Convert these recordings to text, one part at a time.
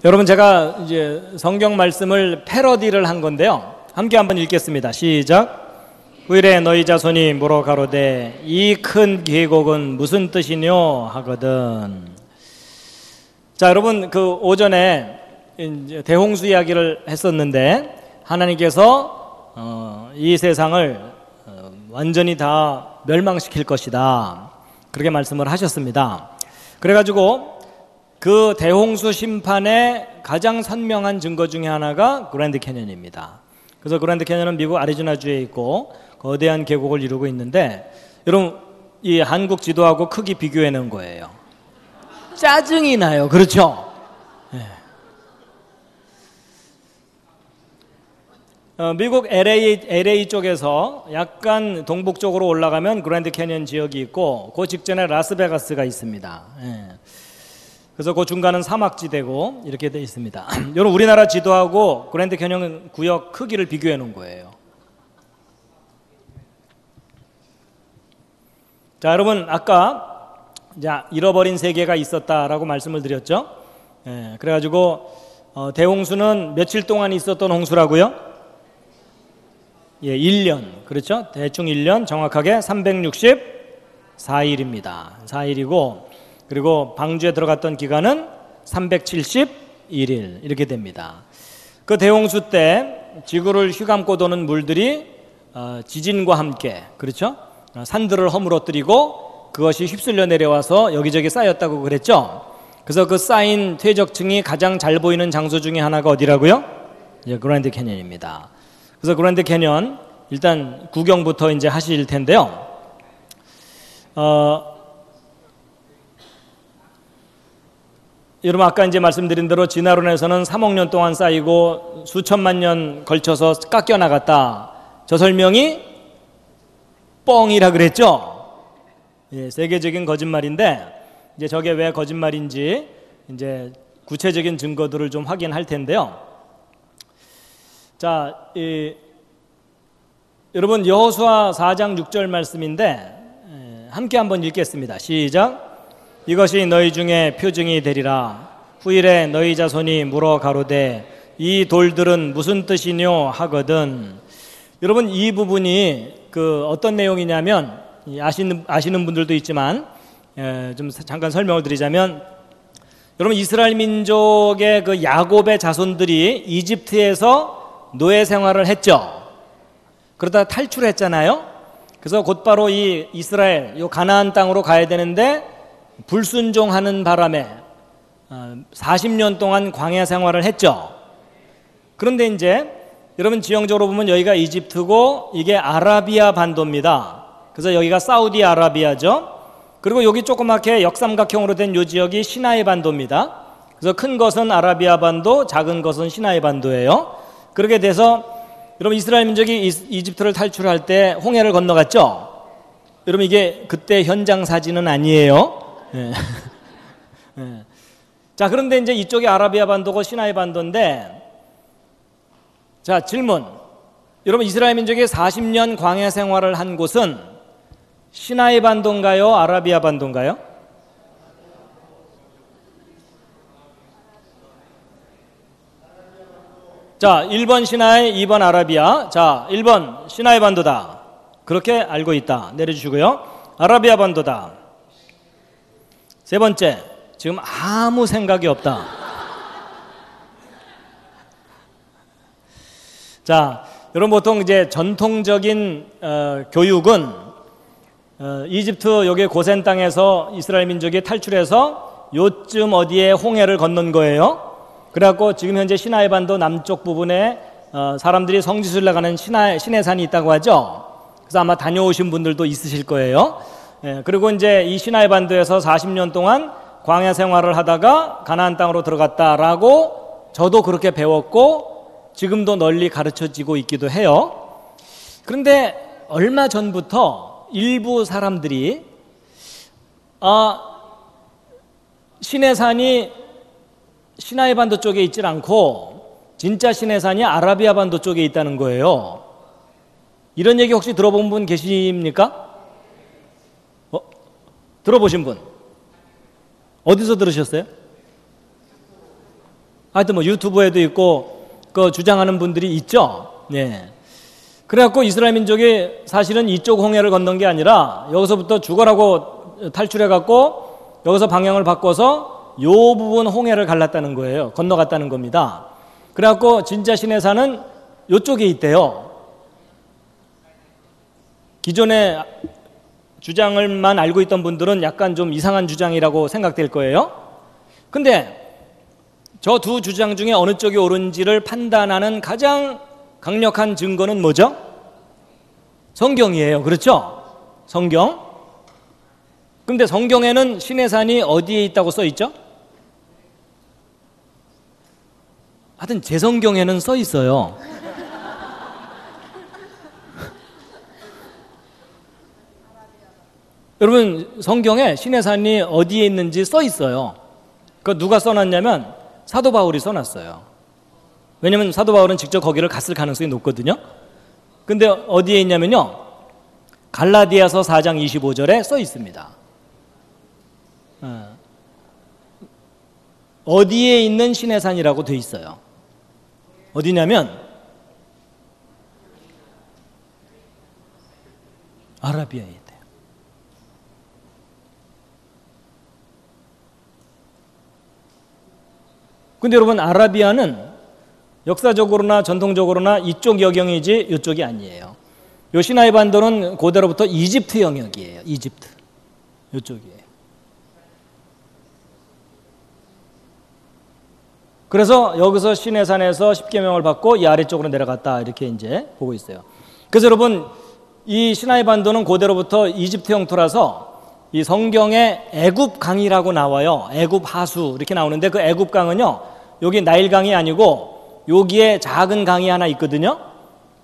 여러분, 제가 이제 성경 말씀을 패러디를 한 건데요. 함께 한번 읽겠습니다. 시작. 후일에 너희 자손이 물어 가로되 이 큰 계곡은 무슨 뜻이뇨 하거든. 자, 여러분, 그 오전에 이제 대홍수 이야기를 했었는데 하나님께서 이 세상을 완전히 다 멸망시킬 것이다, 그렇게 말씀을 하셨습니다. 그래가지고 그 대홍수 심판의 가장 선명한 증거 중에 하나가 그랜드 캐년입니다. 그래서 그랜드 캐년은 미국 애리조나주에 있고 거대한 계곡을 이루고 있는데, 여러분, 이 한국 지도하고 크기 비교해 놓은 거예요. 짜증이 나요. 그렇죠? 네. 미국 LA 쪽에서 약간 동북쪽으로 올라가면 그랜드 캐년 지역이 있고 그 직전에 라스베가스가 있습니다. 네. 그래서 그 중간은 사막지대고 이렇게 되어 있습니다. 여러분, 우리나라 지도하고 그랜드 캐년 구역 크기를 비교해 놓은 거예요. 자, 여러분, 아까 잃어버린 세계가 있었다라고 말씀을 드렸죠. 예, 그래가지고 대홍수는 며칠 동안 있었던 홍수라고요? 예, 1년. 그렇죠? 대충 1년, 정확하게 364일입니다. 4일이고, 그리고 방주에 들어갔던 기간은 371일 이렇게 됩니다. 그 대홍수 때 지구를 휘감고 도는 물들이 지진과 함께, 그렇죠? 산들을 허물어뜨리고 그것이 휩쓸려 내려와서 여기저기 쌓였다고 그랬죠. 그래서 그 쌓인 퇴적층이 가장 잘 보이는 장소 중에 하나가 어디라고요? 예, 그랜드 캐년입니다. 그래서 그랜드 캐년 일단 구경부터 이제 하실 텐데요. 여러분, 아까 이제 말씀드린 대로 진화론에서는 3억 년 동안 쌓이고 수천만 년 걸쳐서 깎여 나갔다, 저 설명이 뻥이라 그랬죠. 예, 세계적인 거짓말인데, 이제 저게 왜 거짓말인지 이제 구체적인 증거들을 좀 확인할 텐데요. 자, 여러분, 여호수아 4장 6절 말씀인데 함께 한번 읽겠습니다. 시작. 이것이 너희 중에 표징이 되리라. 후일에 너희 자손이 물어 가로되 이 돌들은 무슨 뜻이뇨 하거든. 여러분, 이 부분이 그 어떤 내용이냐면, 아시는 분들도 있지만 좀 잠깐 설명을 드리자면, 여러분, 이스라엘 민족의 그 야곱의 자손들이 이집트에서 노예 생활을 했죠. 그러다 탈출했잖아요. 그래서 곧바로 이 이스라엘, 요 가나안 땅으로 가야 되는데 불순종하는 바람에 40년 동안 광야 생활을 했죠. 그런데 이제 여러분, 지형적으로 보면 여기가 이집트고 이게 아라비아 반도입니다. 그래서 여기가 사우디아라비아죠. 그리고 여기 조그맣게 역삼각형으로 된 이 지역이 시나이 반도입니다. 그래서 큰 것은 아라비아 반도, 작은 것은 시나이 반도예요. 그렇게 돼서 여러분, 이스라엘 민족이 이집트를 탈출할 때 홍해를 건너갔죠. 여러분, 이게 그때 현장 사진은 아니에요. 예. 예. 자, 그런데 이제 이쪽이 아라비아 반도고 시나이 반도인데, 자, 질문. 여러분, 이스라엘 민족이 40년 광야 생활을 한 곳은 시나이 반도인가요? 아라비아 반도인가요? 자, 1번 시나이, 2번 아라비아. 자, 1번 시나이 반도다, 그렇게 알고 있다. 내려주시고요. 아라비아 반도다. 세 번째, 지금 아무 생각이 없다. 자, 여러분, 보통 이제 전통적인 교육은 이집트 여기 고센 땅에서 이스라엘 민족이 탈출해서 요쯤 어디에 홍해를 건넌 거예요. 그래갖고 지금 현재 시나이 반도 남쪽 부분에 사람들이 성지순례 가는 시내산이 있다고 하죠. 그래서 아마 다녀오신 분들도 있으실 거예요. 예, 그리고 이제 이 시나이 반도에서 40년 동안 광야 생활을 하다가 가나안 땅으로 들어갔다라고 저도 그렇게 배웠고 지금도 널리 가르쳐지고 있기도 해요. 그런데 얼마 전부터 일부 사람들이 시내산이 시나이 반도 쪽에 있질 않고 진짜 시내산이 아라비아 반도 쪽에 있다는 거예요. 이런 얘기 혹시 들어본 분 계십니까? 들어보신 분? 어디서 들으셨어요? 하여튼 뭐 유튜브에도 있고 그 주장하는 분들이 있죠. 예. 그래갖고 이스라엘 민족이 사실은 이쪽 홍해를 건넌 게 아니라 여기서부터 죽어라고 탈출해갖고 여기서 방향을 바꿔서 요 부분 홍해를 갈랐다는 거예요. 건너갔다는 겁니다. 그래갖고 진짜 시내산은 요쪽에 있대요. 기존의 주장을만 알고 있던 분들은 약간 좀 이상한 주장이라고 생각될 거예요. 근데 저 두 주장 중에 어느 쪽이 옳은지를 판단하는 가장 강력한 증거는 뭐죠? 성경이에요. 그렇죠? 성경. 근데 성경에는 시내산이 어디에 있다고 써 있죠? 하여튼 제 성경에는 써 있어요. 여러분 성경에 시내산이 어디에 있는지 써 있어요. 그 누가 써놨냐면 사도 바울이 써놨어요. 왜냐면 사도 바울은 직접 거기를 갔을 가능성이 높거든요. 근데 어디에 있냐면요, 갈라디아서 4장 25절에 써 있습니다. 어디에 있는 시내산이라고 돼 있어요. 어디냐면 아라비아에 있대요. 근데 여러분 아라비아는 역사적으로나 전통적으로나 이쪽 여경이지 이쪽이 아니에요. 요 시나이 반도는 고대로부터 이집트 영역이에요. 이집트. 이쪽이에요. 그래서 여기서 시내산에서 십계명을 받고 이 아래쪽으로 내려갔다 이렇게 이제 보고 있어요. 그래서 여러분 이 시나이 반도는 고대로부터 이집트 영토라서 이 성경에 애굽 강이라고 나와요. 애굽 하수 이렇게 나오는데 그 애굽 강은요, 여기 나일강이 아니고 여기에 작은 강이 하나 있거든요.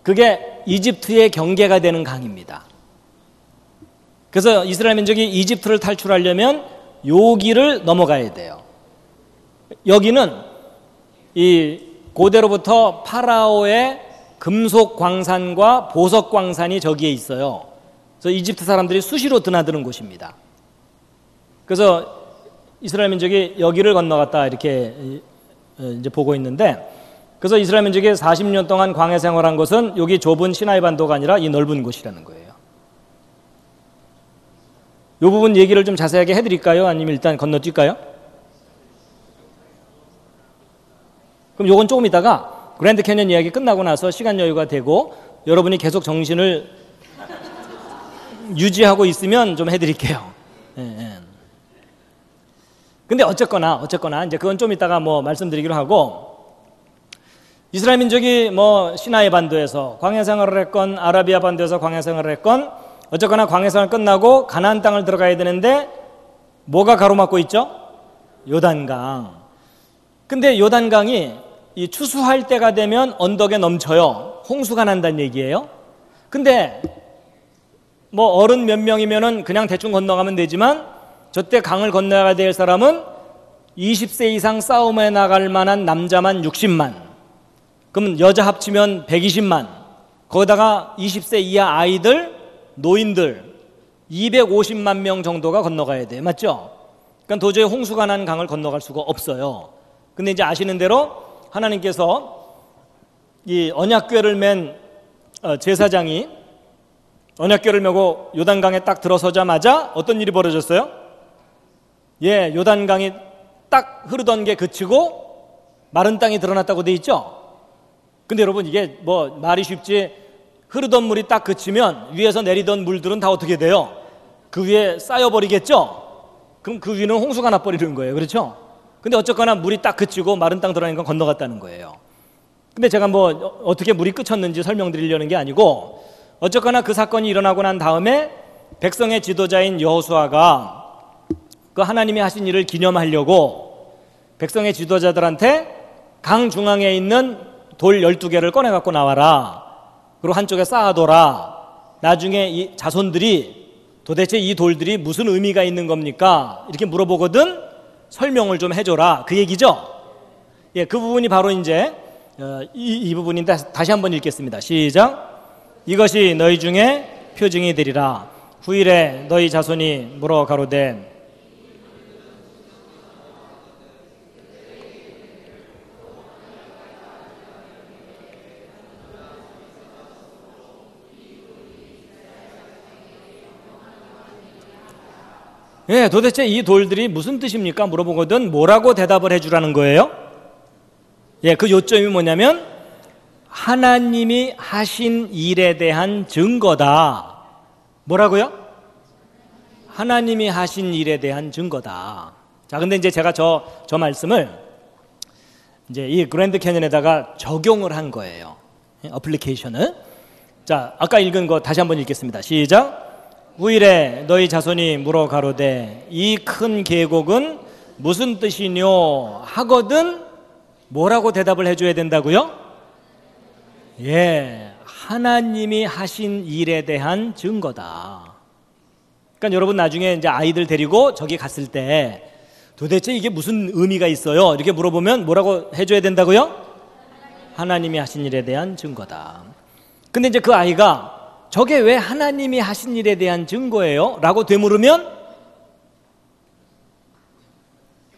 그게 이집트의 경계가 되는 강입니다. 그래서 이스라엘 민족이 이집트를 탈출하려면 여기를 넘어가야 돼요. 여기는 이 고대로부터 파라오의 금속 광산과 보석 광산이 저기에 있어요. 그래서 이집트 사람들이 수시로 드나드는 곳입니다. 그래서 이스라엘 민족이 여기를 건너갔다 이렇게 이제 보고 있는데, 그래서 이스라엘 민족이 40년 동안 광야 생활한 것은 여기 좁은 시나이 반도가 아니라 이 넓은 곳이라는 거예요. 이 부분 얘기를 좀 자세하게 해드릴까요? 아니면 일단 건너뛸까요? 그럼 요건 조금 있다가 그랜드 캐년 이야기 끝나고 나서 시간 여유가 되고 여러분이 계속 정신을 유지하고 있으면 좀 해드릴게요. 근데 어쨌거나 이제 그건 좀 이따가 뭐 말씀드리기로 하고, 이스라엘 민족이 뭐 시나이 반도에서 광야 생활을 했건 아라비아 반도에서 광야 생활을 했건 어쨌거나 광야 생활 끝나고 가나안 땅을 들어가야 되는데 뭐가 가로막고 있죠? 요단강. 근데 요단강이 이 추수할 때가 되면 언덕에 넘쳐요. 홍수가 난다는 얘기예요. 근데 뭐 어른 몇 명이면은 그냥 대충 건너가면 되지만 저때 강을 건너야 될 사람은 20세 이상 싸움에 나갈 만한 남자만 60만, 그러면 여자 합치면 120만, 거기다가 20세 이하 아이들, 노인들 250만 명 정도가 건너가야 돼요. 맞죠? 그러니까 도저히 홍수가 난 강을 건너갈 수가 없어요. 근데 이제 아시는 대로 하나님께서 이 언약궤를 맨 제사장이 언약궤를 메고 요단강에 딱 들어서자마자 어떤 일이 벌어졌어요? 요단강이 딱 흐르던 게 그치고 마른 땅이 드러났다고 돼 있죠? 근데 여러분 이게 뭐 말이 쉽지, 흐르던 물이 딱 그치면 위에서 내리던 물들은 다 어떻게 돼요? 그 위에 쌓여버리겠죠? 그럼 그 위는 홍수가 나버리는 거예요. 그렇죠? 근데 어쨌거나 물이 딱 그치고 마른 땅 들어가니까 건너갔다는 거예요. 근데 제가 뭐 어떻게 물이 그쳤는지 설명드리려는 게 아니고, 어쨌거나 그 사건이 일어나고 난 다음에 백성의 지도자인 여호수아가 그 하나님이 하신 일을 기념하려고 백성의 지도자들한테 강 중앙에 있는 돌 12개를 꺼내 갖고 나와라, 그리고 한쪽에 쌓아둬라, 나중에 이 자손들이 도대체 이 돌들이 무슨 의미가 있는 겁니까? 이렇게 물어보거든 설명을 좀 해줘라, 그 얘기죠. 그 부분이 바로 이제 이 부분인데 다시 한번 읽겠습니다. 시작. 이것이 너희 중에 표징이 되리라. 후일에 너희 자손이 물어 가로되 예, 도대체 이 돌들이 무슨 뜻입니까? 물어보거든 뭐라고 대답을 해주라는 거예요? 예, 그 요점이 뭐냐면 하나님이 하신 일에 대한 증거다. 뭐라고요? 하나님이 하신 일에 대한 증거다. 자, 근데 이제 제가 저 말씀을 이제 이 그랜드 캐년에다가 적용을 한 거예요. 어플리케이션을. 자, 아까 읽은 거 다시 한번 읽겠습니다. 시작. 후일에 너희 자손이 물어 가로되 이 큰 계곡은 무슨 뜻이뇨 하거든 뭐라고 대답을 해줘야 된다고요? 예, 하나님이 하신 일에 대한 증거다. 그러니까 여러분 나중에 이제 아이들 데리고 저기 갔을 때 도대체 이게 무슨 의미가 있어요? 이렇게 물어보면 뭐라고 해줘야 된다고요? 하나님이 하신 일에 대한 증거다. 근데 이제 그 아이가 저게 왜 하나님이 하신 일에 대한 증거예요? 라고 되물으면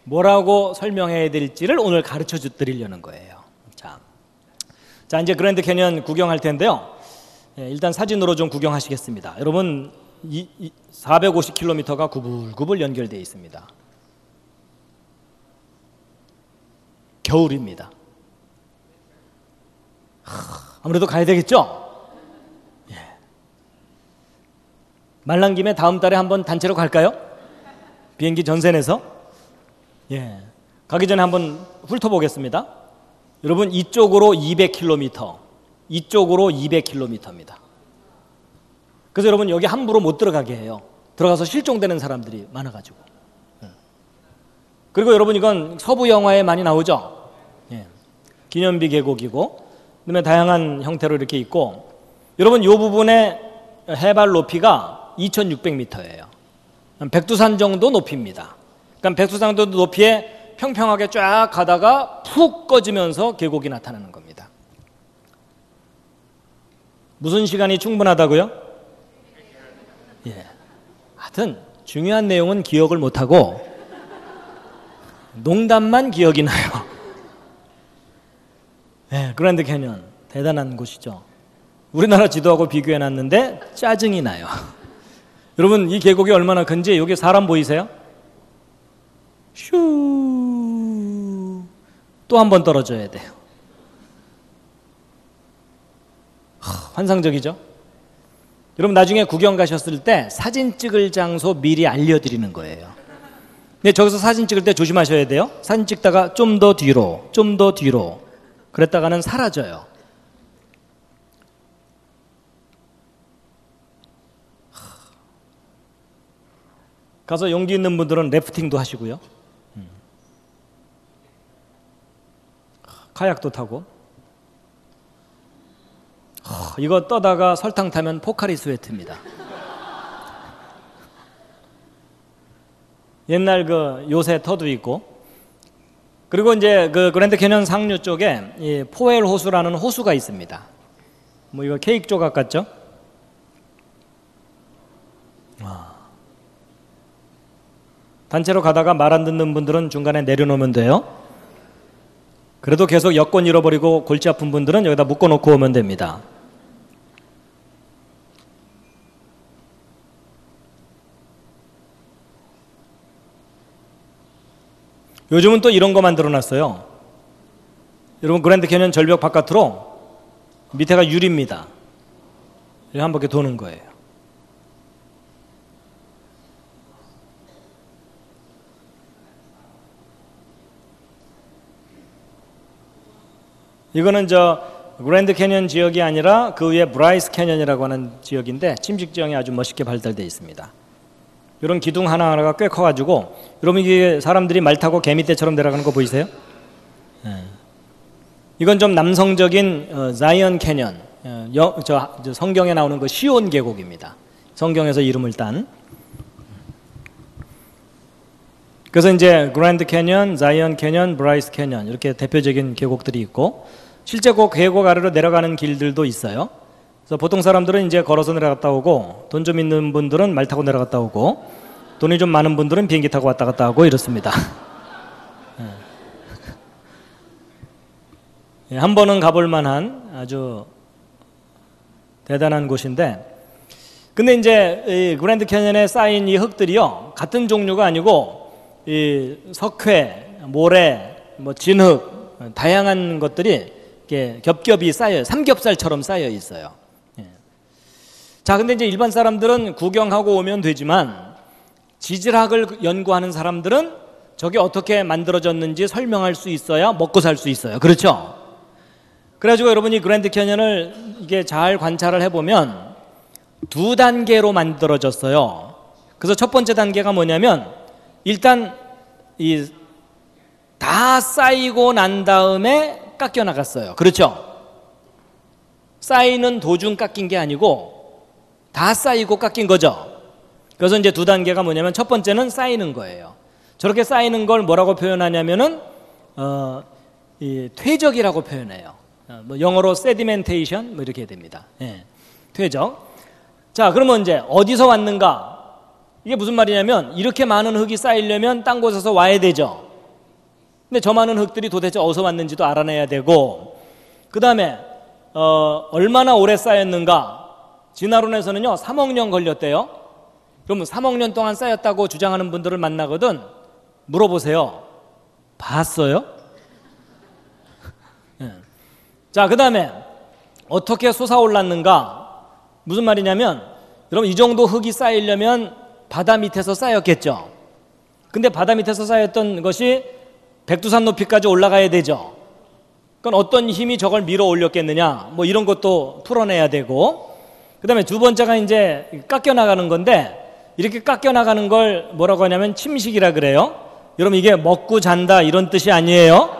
뭐라고 설명해야 될지를 오늘 가르쳐 드리려는 거예요. 자, 이제 그랜드 캐년 구경할 텐데요. 일단 사진으로 좀 구경하시겠습니다. 여러분 450km가 구불구불 연결되어 있습니다. 겨울입니다. 아무래도 가야 되겠죠? 말란 김에 다음 달에 한번 단체로 갈까요? 비행기 전세 내서? 예. 가기 전에 한번 훑어보겠습니다. 여러분 이쪽으로 200km, 이쪽으로 200km입니다. 그래서 여러분 여기 함부로 못 들어가게 해요. 들어가서 실종되는 사람들이 많아가지고. 그리고 여러분 이건 서부 영화에 많이 나오죠? 예. 기념비 계곡이고 그다음에 다양한 형태로 이렇게 있고 여러분 이 부분의 해발 높이가 2600m예요. 백두산 정도 높이입니다. 그러니까 백두산 정도 높이에 평평하게 쫙 가다가 푹 꺼지면서 계곡이 나타나는 겁니다. 무슨 시간이 충분하다고요? 예. 하여튼 중요한 내용은 기억을 못하고 농담만 기억이 나요. 예, 그랜드 캐년 대단한 곳이죠. 우리나라 지도하고 비교해놨는데 짜증이 나요. 여러분 이 계곡이 얼마나 큰지 여기 사람 보이세요? 슈 또 한 번 떨어져야 돼요. 환상적이죠? 여러분 나중에 구경 가셨을 때 사진 찍을 장소 미리 알려드리는 거예요. 근데 저기서 사진 찍을 때 조심하셔야 돼요. 사진 찍다가 좀 더 뒤로 좀 더 뒤로 그랬다가는 사라져요. 가서 용기 있는 분들은 래프팅도 하시고요. 카약도 타고. 이거 떠다가 설탕 타면 포카리 스웨트입니다. 옛날 그 요새 터도 있고. 그리고 이제 그 그랜드 캐년 상류 쪽에 이 포엘 호수라는 호수가 있습니다. 뭐 이거 케이크 조각 같죠? 단체로 가다가 말 안 듣는 분들은 중간에 내려놓으면 돼요. 그래도 계속 여권 잃어버리고 골치 아픈 분들은 여기다 묶어놓고 오면 됩니다. 요즘은 또 이런 거 만들어놨어요. 여러분 그랜드 캐년 절벽 바깥으로 밑에가 유리입니다. 이렇게 한 바퀴 도는 거예요. 이거는 저 그랜드 캐년 지역이 아니라 그 위에 브라이스 캐년이라고 하는 지역인데 침식 지형이 아주 멋있게 발달되어 있습니다. 이런 기둥 하나하나가 꽤 커가지고 여러분 이게 사람들이 말 타고 개미떼처럼 내려가는 거 보이세요? 네. 이건 좀 남성적인 자이언 캐년, 저 성경에 나오는 그 시온 계곡입니다. 성경에서 이름을 딴. 그래서 이제 그랜드 캐년, 자이언 캐년, 브라이스 캐년 이렇게 대표적인 계곡들이 있고 실제 그 계곡 아래로 내려가는 길들도 있어요. 그래서 보통 사람들은 이제 걸어서 내려갔다 오고 돈 좀 있는 분들은 말 타고 내려갔다 오고 돈이 좀 많은 분들은 비행기 타고 왔다 갔다 하고 이렇습니다. 한 번은 가볼 만한 아주 대단한 곳인데 근데 이제 이 그랜드 캐년에 쌓인 이 흙들이요 같은 종류가 아니고 이 석회, 모래, 뭐 진흙, 다양한 것들이 이렇게 겹겹이 쌓여, 삼겹살처럼 쌓여 있어요. 자, 근데 이제 일반 사람들은 구경하고 오면 되지만 지질학을 연구하는 사람들은 저게 어떻게 만들어졌는지 설명할 수 있어야 먹고 살 수 있어요. 그렇죠? 그래가지고 여러분이 그랜드 캐년을 이게 잘 관찰을 해보면 두 단계로 만들어졌어요. 그래서 첫 번째 단계가 뭐냐면 일단 다 쌓이고 난 다음에 깎여 나갔어요. 그렇죠? 쌓이는 도중 깎인 게 아니고 다 쌓이고 깎인 거죠. 그래서 이제 두 단계가 뭐냐면 첫 번째는 쌓이는 거예요. 저렇게 쌓이는 걸 뭐라고 표현하냐면은 이 퇴적이라고 표현해요. 뭐 영어로 sedimentation 뭐 이렇게 됩니다. 예, 퇴적. 자, 그러면 이제 어디서 왔는가? 이게 무슨 말이냐면 이렇게 많은 흙이 쌓이려면 딴 곳에서 와야 되죠. 근데 저 많은 흙들이 도대체 어디서 왔는지도 알아내야 되고, 그 다음에 얼마나 오래 쌓였는가? 진화론에서는요 3억 년 걸렸대요. 그러면 3억 년 동안 쌓였다고 주장하는 분들을 만나거든 물어보세요. 봤어요? 네. 자, 그 다음에 어떻게 솟아올랐는가? 무슨 말이냐면 여러분 이 정도 흙이 쌓이려면 바다 밑에서 쌓였겠죠. 근데 바다 밑에서 쌓였던 것이 백두산 높이까지 올라가야 되죠. 그건 어떤 힘이 저걸 밀어 올렸겠느냐, 뭐 이런 것도 풀어내야 되고, 그 다음에 두 번째가 이제 깎여 나가는 건데, 이렇게 깎여 나가는 걸 뭐라고 하냐면 침식이라 그래요. 여러분 이게 먹고 잔다 이런 뜻이 아니에요.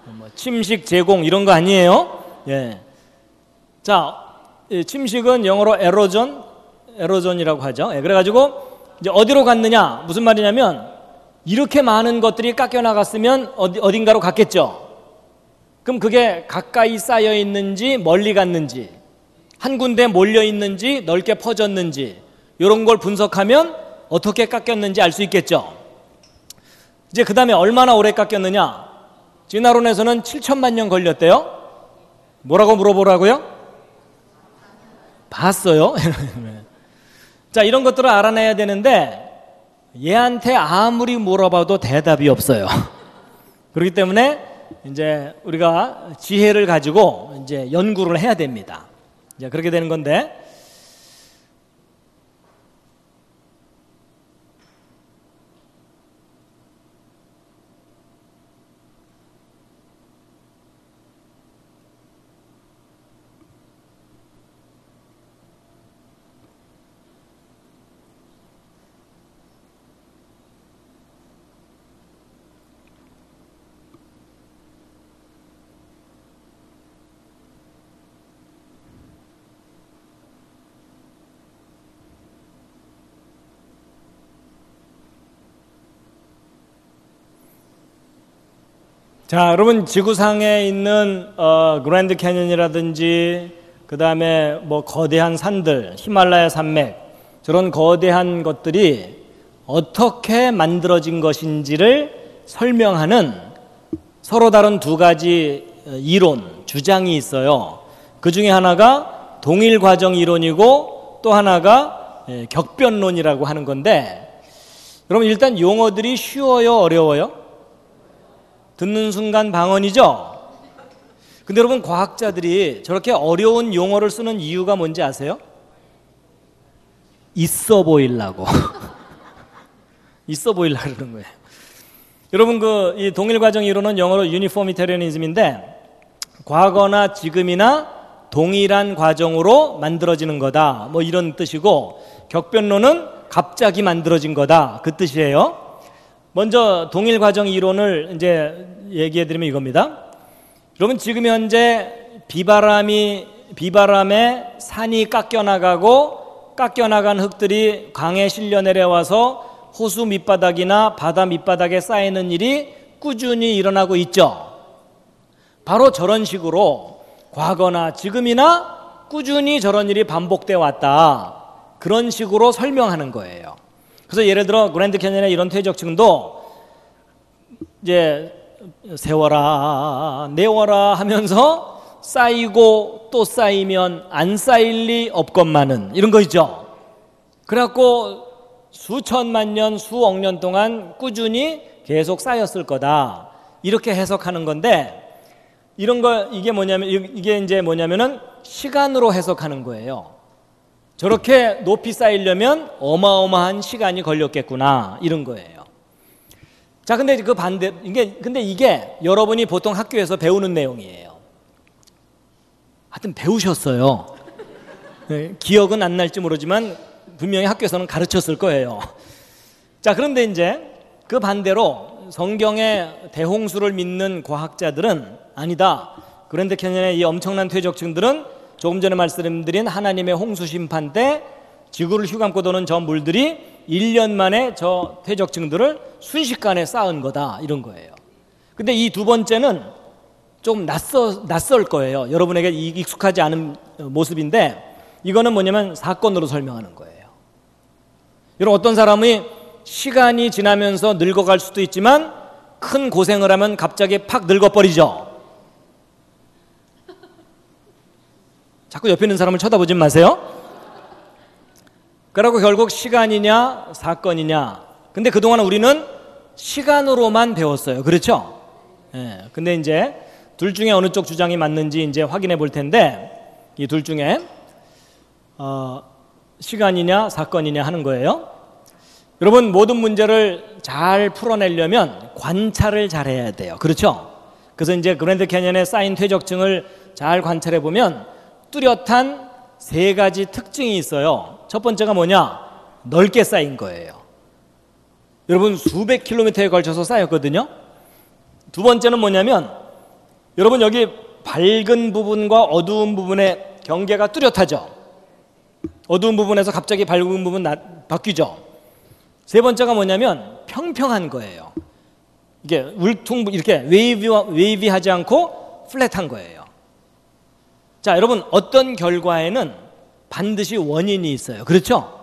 뭐 침식 제공 이런 거 아니에요. 예. 자, 침식은 영어로 에로전이라고 하죠. 예, 그래가지고 이제 어디로 갔느냐, 무슨 말이냐면 이렇게 많은 것들이 깎여 나갔으면 어딘가로 갔겠죠. 그럼 그게 가까이 쌓여 있는지 멀리 갔는지, 한 군데 몰려 있는지 넓게 퍼졌는지, 이런 걸 분석하면 어떻게 깎였는지 알 수 있겠죠. 이제 그 다음에 얼마나 오래 깎였느냐, 진화론에서는 7천만 년 걸렸대요. 뭐라고 물어보라고요? 봤어요? 자, 이런 것들을 알아내야 되는데 얘한테 아무리 물어봐도 대답이 없어요. 그렇기 때문에 이제 우리가 지혜를 가지고 이제 연구를 해야 됩니다. 이제 그렇게 되는 건데, 자, 여러분 지구상에 있는 그랜드 캐년이라든지 그 다음에 뭐 거대한 산들, 히말라야 산맥, 저런 거대한 것들이 어떻게 만들어진 것인지를 설명하는 서로 다른 두 가지 이론, 주장이 있어요. 그 중에 하나가 동일과정 이론이고 또 하나가 격변론이라고 하는 건데, 여러분 일단 용어들이 쉬워요, 어려워요? 듣는 순간 방언이죠? 근데 여러분 과학자들이 저렇게 어려운 용어를 쓰는 이유가 뭔지 아세요? 있어 보이려고. 있어 보이려고 그러는 거예요. 여러분 이 동일과정 이론은 영어로 유니포미테리언이즘인데, 과거나 지금이나 동일한 과정으로 만들어지는 거다, 뭐 이런 뜻이고, 격변론은 갑자기 만들어진 거다, 그 뜻이에요. 먼저 동일과정 이론을 이제 얘기해드리면 이겁니다. 여러분 지금 현재 비바람에 산이 깎여나가고 깎여나간 흙들이 강에 실려 내려와서 호수 밑바닥이나 바다 밑바닥에 쌓이는 일이 꾸준히 일어나고 있죠. 바로 저런 식으로 과거나 지금이나 꾸준히 저런 일이 반복돼 왔다, 그런 식으로 설명하는 거예요. 그래서 예를 들어 그랜드 캐년의 이런 퇴적층도 이제 세워라 내워라 하면서 쌓이고 또 쌓이면 안 쌓일 리 없건만은, 이런 거 있죠. 그래갖고 수천만 년, 수억 년 동안 꾸준히 계속 쌓였을 거다. 이렇게 해석하는 건데, 이게 이제 뭐냐면은 시간으로 해석하는 거예요. 저렇게 높이 쌓이려면 어마어마한 시간이 걸렸겠구나, 이런 거예요. 자, 근데 그 반대, 이게 여러분이 보통 학교에서 배우는 내용이에요. 하여튼 배우셨어요. 네, 기억은 안 날지 모르지만 분명히 학교에서는 가르쳤을 거예요. 자, 그런데 이제 그 반대로 성경의 대홍수를 믿는 과학자들은 아니다. 그랜드 캐년의 이 엄청난 퇴적층들은 조금 전에 말씀드린 하나님의 홍수 심판 때 지구를 휘감고 도는 저 물들이 1년 만에 저 퇴적층들을 순식간에 쌓은 거다, 이런 거예요. 근데 이 두 번째는 좀 낯설 거예요. 여러분에게 익숙하지 않은 모습인데, 이거는 뭐냐면 사건으로 설명하는 거예요. 여러분, 어떤 사람이 시간이 지나면서 늙어갈 수도 있지만 큰 고생을 하면 갑자기 팍 늙어버리죠. 자꾸 옆에 있는 사람을 쳐다보지 마세요. 그러고 결국 시간이냐 사건이냐. 근데 그동안 우리는 시간으로만 배웠어요. 그렇죠? 예. 근데 이제 둘 중에 어느 쪽 주장이 맞는지 이제 확인해 볼 텐데, 이 둘 중에 시간이냐 사건이냐 하는 거예요. 여러분, 모든 문제를 잘 풀어내려면 관찰을 잘 해야 돼요. 그렇죠? 그래서 이제 그랜드 캐년에 쌓인 퇴적층을 잘 관찰해 보면 뚜렷한 세 가지 특징이 있어요. 첫 번째가 뭐냐? 넓게 쌓인 거예요. 여러분, 수백 킬로미터에 걸쳐서 쌓였거든요. 두 번째는 뭐냐면, 여러분, 여기 밝은 부분과 어두운 부분의 경계가 뚜렷하죠. 어두운 부분에서 갑자기 밝은 부분 바뀌죠. 세 번째가 뭐냐면 평평한 거예요. 이게 이렇게 웨이비하지 않고 플랫한 거예요. 자, 여러분, 어떤 결과에는 반드시 원인이 있어요. 그렇죠?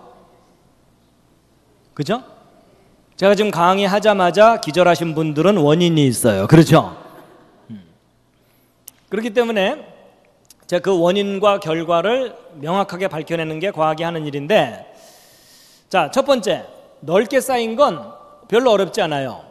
그죠? 제가 지금 강의하자마자 기절하신 분들은 원인이 있어요. 그렇죠? 그렇기 때문에 제가 그 원인과 결과를 명확하게 밝혀내는 게 과학이 하는 일인데, 자, 첫 번째, 넓게 쌓인 건 별로 어렵지 않아요.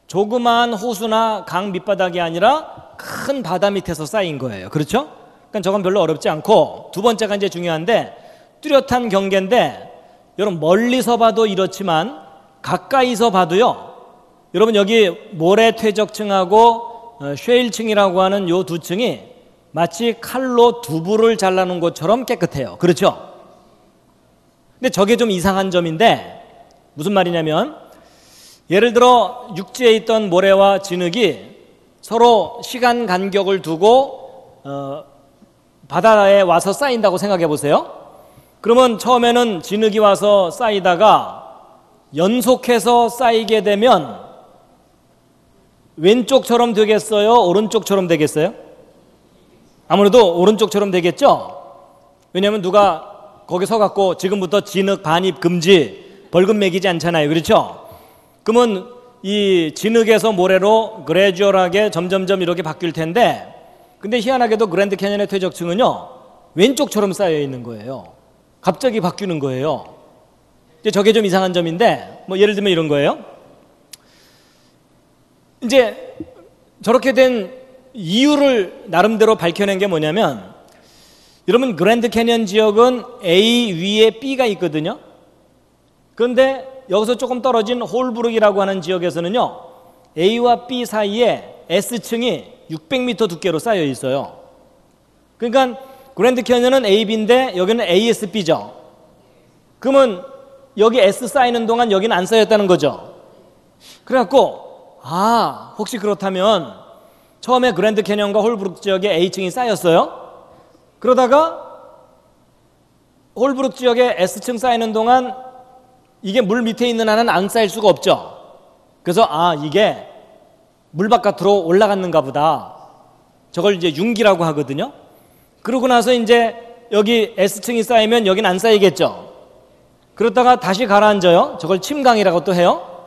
조그마한 호수나 강 밑바닥이 아니라 큰 바다 밑에서 쌓인 거예요. 그렇죠? 그러니까 저건 별로 어렵지 않고, 두 번째가 이제 중요한데, 뚜렷한 경계인데, 여러분 멀리서 봐도 이렇지만 가까이서 봐도요, 여러분 여기 모래 퇴적층하고 쉐일층이라고 하는 요 두 층이 마치 칼로 두부를 잘라놓은 것처럼 깨끗해요. 그렇죠? 근데 저게 좀 이상한 점인데, 무슨 말이냐면, 예를 들어 육지에 있던 모래와 진흙이 서로 시간 간격을 두고 바다에 와서 쌓인다고 생각해 보세요. 그러면 처음에는 진흙이 와서 쌓이다가 연속해서 쌓이게 되면 왼쪽처럼 되겠어요? 오른쪽처럼 되겠어요? 아무래도 오른쪽처럼 되겠죠? 왜냐하면 누가 거기 서갖고 지금부터 진흙 반입 금지 벌금 매기지 않잖아요. 그렇죠? 그러면 이 진흙에서 모래로 그래주얼하게 점점점 이렇게 바뀔 텐데, 근데 희한하게도 그랜드 캐년의 퇴적층은요, 왼쪽처럼 쌓여 있는 거예요. 갑자기 바뀌는 거예요. 이제 저게 좀 이상한 점인데, 뭐 예를 들면 이런 거예요. 이제 저렇게 된 이유를 나름대로 밝혀낸 게 뭐냐면, 여러분 그랜드 캐년 지역은 A 위에 B가 있거든요. 그런데 여기서 조금 떨어진 홀브룩이라고 하는 지역에서는요, A와 B 사이에 S층이 600m 두께로 쌓여 있어요. 그러니까 그랜드 캐년은 AB인데 여기는 ASB죠. 그러면 여기 S 쌓이는 동안 여기는 안 쌓였다는 거죠. 그래갖고 혹시 그렇다면 처음에 그랜드 캐년과 홀브룩 지역에 A층이 쌓였어요. 그러다가 홀브룩 지역에 S층 쌓이는 동안 이게 물 밑에 있는 하나는 안 쌓일 수가 없죠. 그래서 이게 물 바깥으로 올라갔는가 보다. 저걸 이제 융기라고 하거든요. 그러고 나서 이제 여기 S층이 쌓이면 여긴 안 쌓이겠죠. 그러다가 다시 가라앉아요. 저걸 침강이라고 또 해요.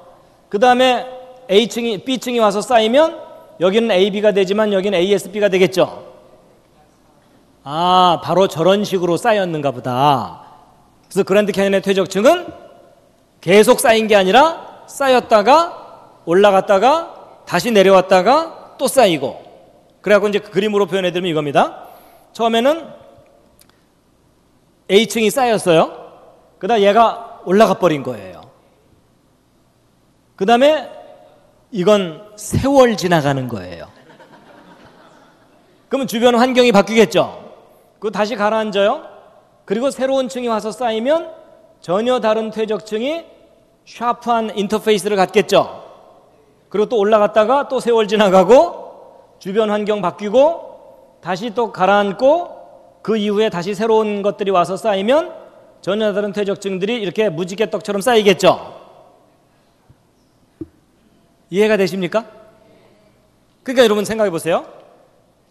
그 다음에 B층이 와서 쌓이면 여기는 AB가 되지만 여기는 ASB가 되겠죠. 바로 저런 식으로 쌓였는가 보다. 그래서 그랜드 캐년의 퇴적층은 계속 쌓인 게 아니라 쌓였다가 올라갔다가 다시 내려왔다가 또 쌓이고. 그래갖고 이제 그 그림으로 표현해드리면 이겁니다. 처음에는 A층이 쌓였어요. 그다음 얘가 올라가 버린 거예요. 그 다음에 이건 세월 지나가는 거예요. 그러면 주변 환경이 바뀌겠죠. 그거 다시 가라앉아요. 그리고 새로운 층이 와서 쌓이면 전혀 다른 퇴적층이 샤프한 인터페이스를 갖겠죠. 그리고 또 올라갔다가 또 세월 지나가고 주변 환경 바뀌고 다시 또 가라앉고 그 이후에 다시 새로운 것들이 와서 쌓이면 전혀 다른 퇴적층들이 이렇게 무지개떡처럼 쌓이겠죠. 이해가 되십니까? 그러니까 여러분 생각해 보세요.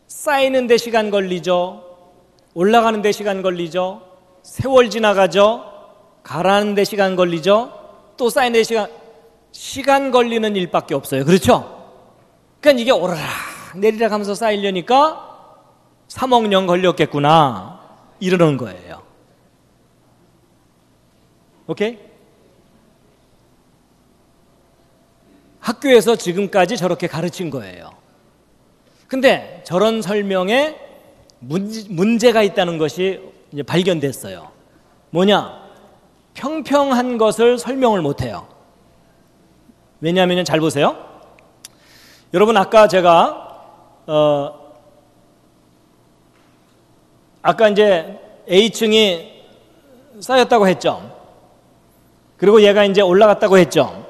쌓이는 데 시간 걸리죠. 올라가는 데 시간 걸리죠. 세월 지나가죠. 가라앉는 데 시간 걸리죠. 또 쌓이는 데 시간 걸리는 일밖에 없어요. 그렇죠? 그러니까 이게 오르락 내리락 하면서 쌓이려니까 3억 년 걸렸겠구나 이러는 거예요. 오케이? 학교에서 지금까지 저렇게 가르친 거예요. 근데 저런 설명에 문제가 있다는 것이 이제 발견됐어요. 뭐냐? 평평한 것을 설명을 못해요. 왜냐하면 잘 보세요. 여러분 아까 제가 아까 이제 A층이 쌓였다고 했죠. 그리고 얘가 이제 올라갔다고 했죠.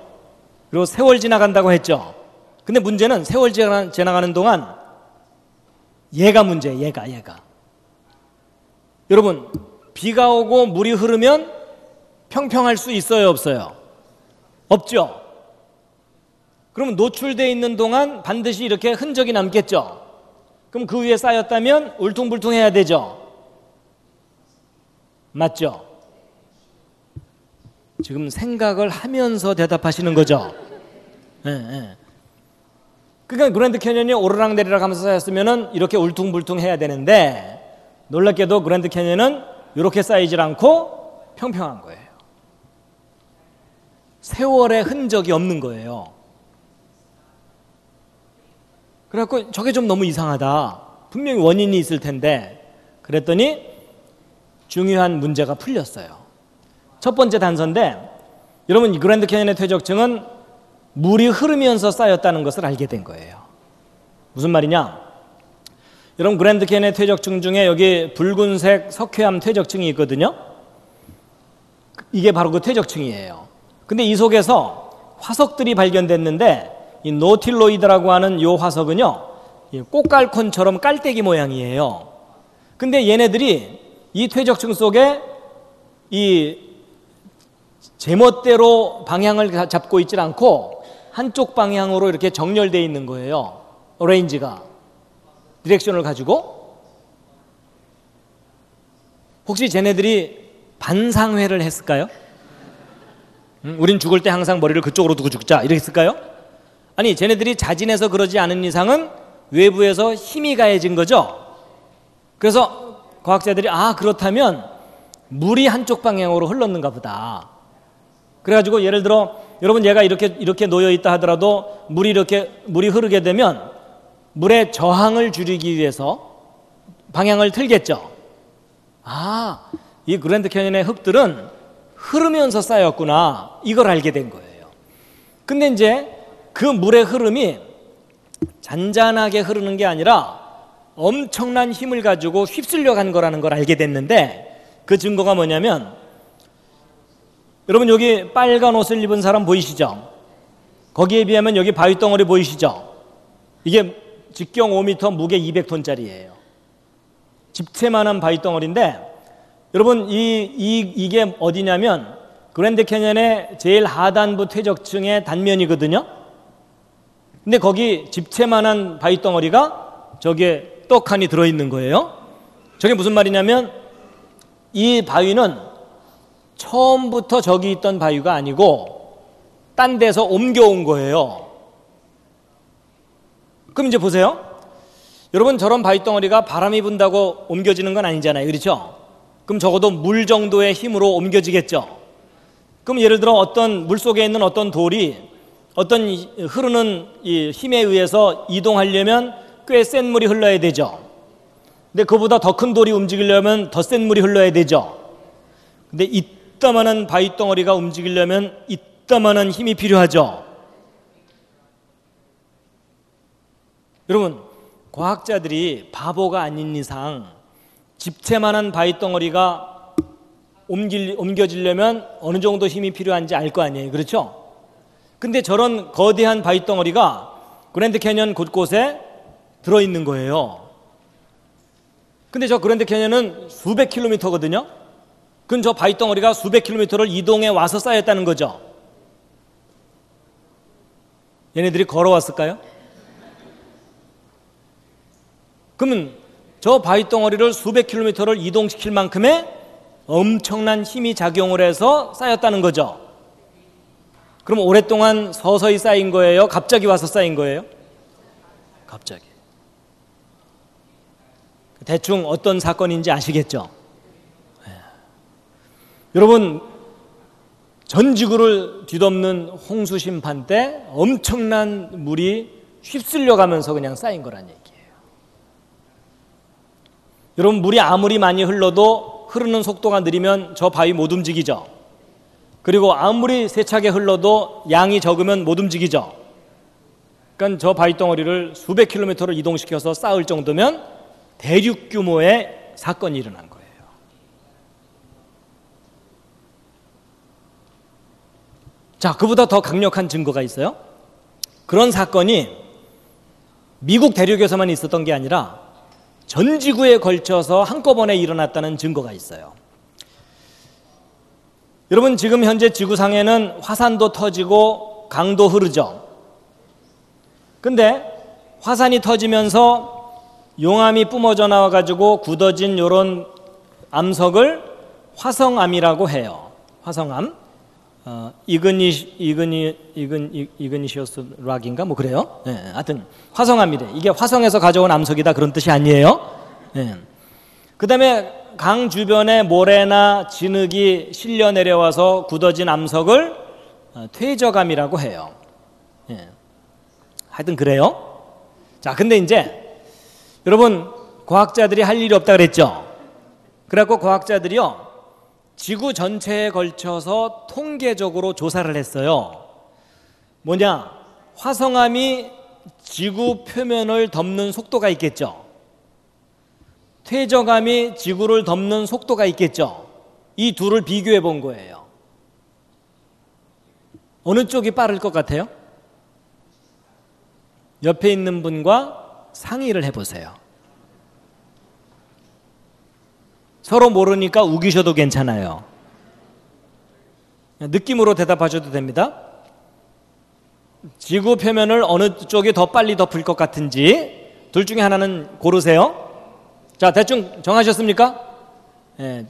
그리고 세월 지나간다고 했죠. 근데 문제는 세월 지나가는 동안 얘가 문제예요. 얘가. 여러분 비가 오고 물이 흐르면 평평할 수 있어요? 없어요? 없죠. 그러면 노출되어 있는 동안 반드시 이렇게 흔적이 남겠죠. 그럼 그 위에 쌓였다면 울퉁불퉁해야 되죠. 맞죠? 지금 생각을 하면서 대답하시는 거죠. 네. 그러니까 그랜드 캐년이 오르락 내리락 하면서 쌓였으면 이렇게 울퉁불퉁해야 되는데 놀랍게도 그랜드 캐년은 이렇게 쌓이질 않고 평평한 거예요. 세월의 흔적이 없는 거예요. 그래갖고 저게 좀 너무 이상하다. 분명히 원인이 있을 텐데 그랬더니 중요한 문제가 풀렸어요. 첫 번째 단서인데 여러분 이 그랜드 캐년의 퇴적층은 물이 흐르면서 쌓였다는 것을 알게 된 거예요. 무슨 말이냐? 여러분 그랜드 캐년의 퇴적층 중에 여기 붉은색 석회암 퇴적층이 있거든요. 이게 바로 그 퇴적층이에요. 근데 이 속에서 화석들이 발견됐는데 이 노틸로이드라고 하는 이 화석은요 꽃갈콘처럼 깔때기 모양이에요. 근데 얘네들이 이 퇴적층 속에 이 제멋대로 방향을 잡고 있질 않고 한쪽 방향으로 이렇게 정렬되어 있는 거예요. 어레인지가 디렉션을 가지고. 혹시 쟤네들이 반상회를 했을까요? 우린 죽을 때 항상 머리를 그쪽으로 두고 죽자 이랬을까요? 아니 쟤네들이 자진해서 그러지 않은 이상은 외부에서 힘이 가해진 거죠. 그래서 과학자들이 그렇다면 물이 한쪽 방향으로 흘렀는가 보다. 그래가지고 예를 들어 여러분 얘가 이렇게 놓여 있다 하더라도 물이 흐르게 되면 물의 저항을 줄이기 위해서 방향을 틀겠죠. 이 그랜드 캐년의 흙들은 흐르면서 쌓였구나. 이걸 알게 된 거예요. 근데 이제 그 물의 흐름이 잔잔하게 흐르는 게 아니라 엄청난 힘을 가지고 휩쓸려 간 거라는 걸 알게 됐는데 그 증거가 뭐냐면 여러분 여기 빨간 옷을 입은 사람 보이시죠? 거기에 비하면 여기 바위덩어리 보이시죠? 이게 직경 5m, 무게 200톤짜리예요. 집채만한 바위덩어리인데 여러분 이게 어디냐면 그랜드 캐년의 제일 하단부 퇴적층의 단면이거든요. 근데 거기 집채만한 바위덩어리가 저기에 떡하니 들어있는 거예요. 저게 무슨 말이냐면 이 바위는 처음부터 저기 있던 바위가 아니고 딴 데서 옮겨온 거예요. 그럼 이제 보세요. 여러분 저런 바위덩어리가 바람이 분다고 옮겨지는 건 아니잖아요. 그렇죠? 그럼 적어도 물 정도의 힘으로 옮겨지겠죠. 그럼 예를 들어 어떤 물속에 있는 어떤 돌이 어떤 흐르는 이 힘에 의해서 이동하려면 꽤 센 물이 흘러야 되죠. 근데 그보다 더 큰 돌이 움직이려면 더 센 물이 흘러야 되죠. 근데 이따만한 바위 덩어리가 움직이려면 이따만한 힘이 필요하죠. 여러분, 과학자들이 바보가 아닌 이상 집채만한 바위 덩어리가 옮겨지려면 어느 정도 힘이 필요한지 알 거 아니에요. 그렇죠? 근데 저런 거대한 바위 덩어리가 그랜드 캐년 곳곳에 들어있는 거예요. 근데 저 그랜드 캐년은 수백 킬로미터거든요. 그럼 저 바위 덩어리가 수백 킬로미터를 이동해 와서 쌓였다는 거죠. 얘네들이 걸어왔을까요? 그러면 저 바위 덩어리를 수백 킬로미터를 이동시킬 만큼의 엄청난 힘이 작용을 해서 쌓였다는 거죠. 그럼 오랫동안 서서히 쌓인 거예요? 갑자기 와서 쌓인 거예요? 갑자기. 대충 어떤 사건인지 아시겠죠? 네. 여러분, 전 지구를 뒤덮는 홍수 심판 때 엄청난 물이 휩쓸려 가면서 그냥 쌓인 거란 얘기예요. 여러분, 물이 아무리 많이 흘러도 흐르는 속도가 느리면 저 바위 못 움직이죠. 그리고 아무리 세차게 흘러도 양이 적으면 못 움직이죠. 그러니까 저 바위 덩어리를 수백 킬로미터를 이동시켜서 쌓을 정도면 대륙 규모의 사건이 일어난 거예요. 자, 그보다 더 강력한 증거가 있어요. 그런 사건이 미국 대륙에서만 있었던 게 아니라 전 지구에 걸쳐서 한꺼번에 일어났다는 증거가 있어요. 여러분, 지금 현재 지구상에는 화산도 터지고 강도 흐르죠. 근데 화산이 터지면서 용암이 뿜어져 나와가지고 굳어진 이런 암석을 화성암이라고 해요. 화성암. 이그니시어스 락인가 뭐 그래요. 네, 하여튼 화성암이래. 이게 화성에서 가져온 암석이다 그런 뜻이 아니에요. 네. 그 다음에 강 주변에 모래나 진흙이 실려 내려와서 굳어진 암석을 퇴적암이라고 해요. 네. 하여튼 그래요. 자, 근데 이제 여러분, 과학자들이 할 일이 없다 그랬죠. 그래갖고 과학자들이요, 지구 전체에 걸쳐서 통계적으로 조사를 했어요. 뭐냐? 화성암이 지구 표면을 덮는 속도가 있겠죠. 퇴적암이 지구를 덮는 속도가 있겠죠. 이 둘을 비교해 본 거예요. 어느 쪽이 빠를 것 같아요? 옆에 있는 분과 상의를 해보세요. 서로 모르니까 우기셔도 괜찮아요. 느낌으로 대답하셔도 됩니다. 지구 표면을 어느 쪽이 더 빨리 덮을 것 같은지 둘 중에 하나는 고르세요. 자, 대충 정하셨습니까? 네.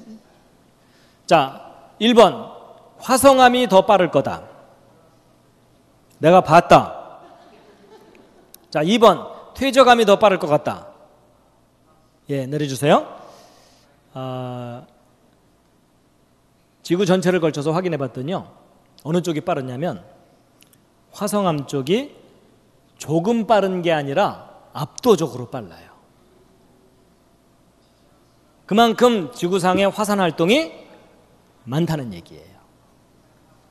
자, 1번 화성암이 더 빠를 거다. 내가 봤다. 자, 2번 퇴적암이 더 빠를 것 같다. 예, 내려주세요. 지구 전체를 걸쳐서 확인해 봤더니요, 어느 쪽이 빠르냐면 화성암 쪽이 조금 빠른 게 아니라 압도적으로 빨라요. 그만큼 지구상의 화산 활동이 많다는 얘기예요.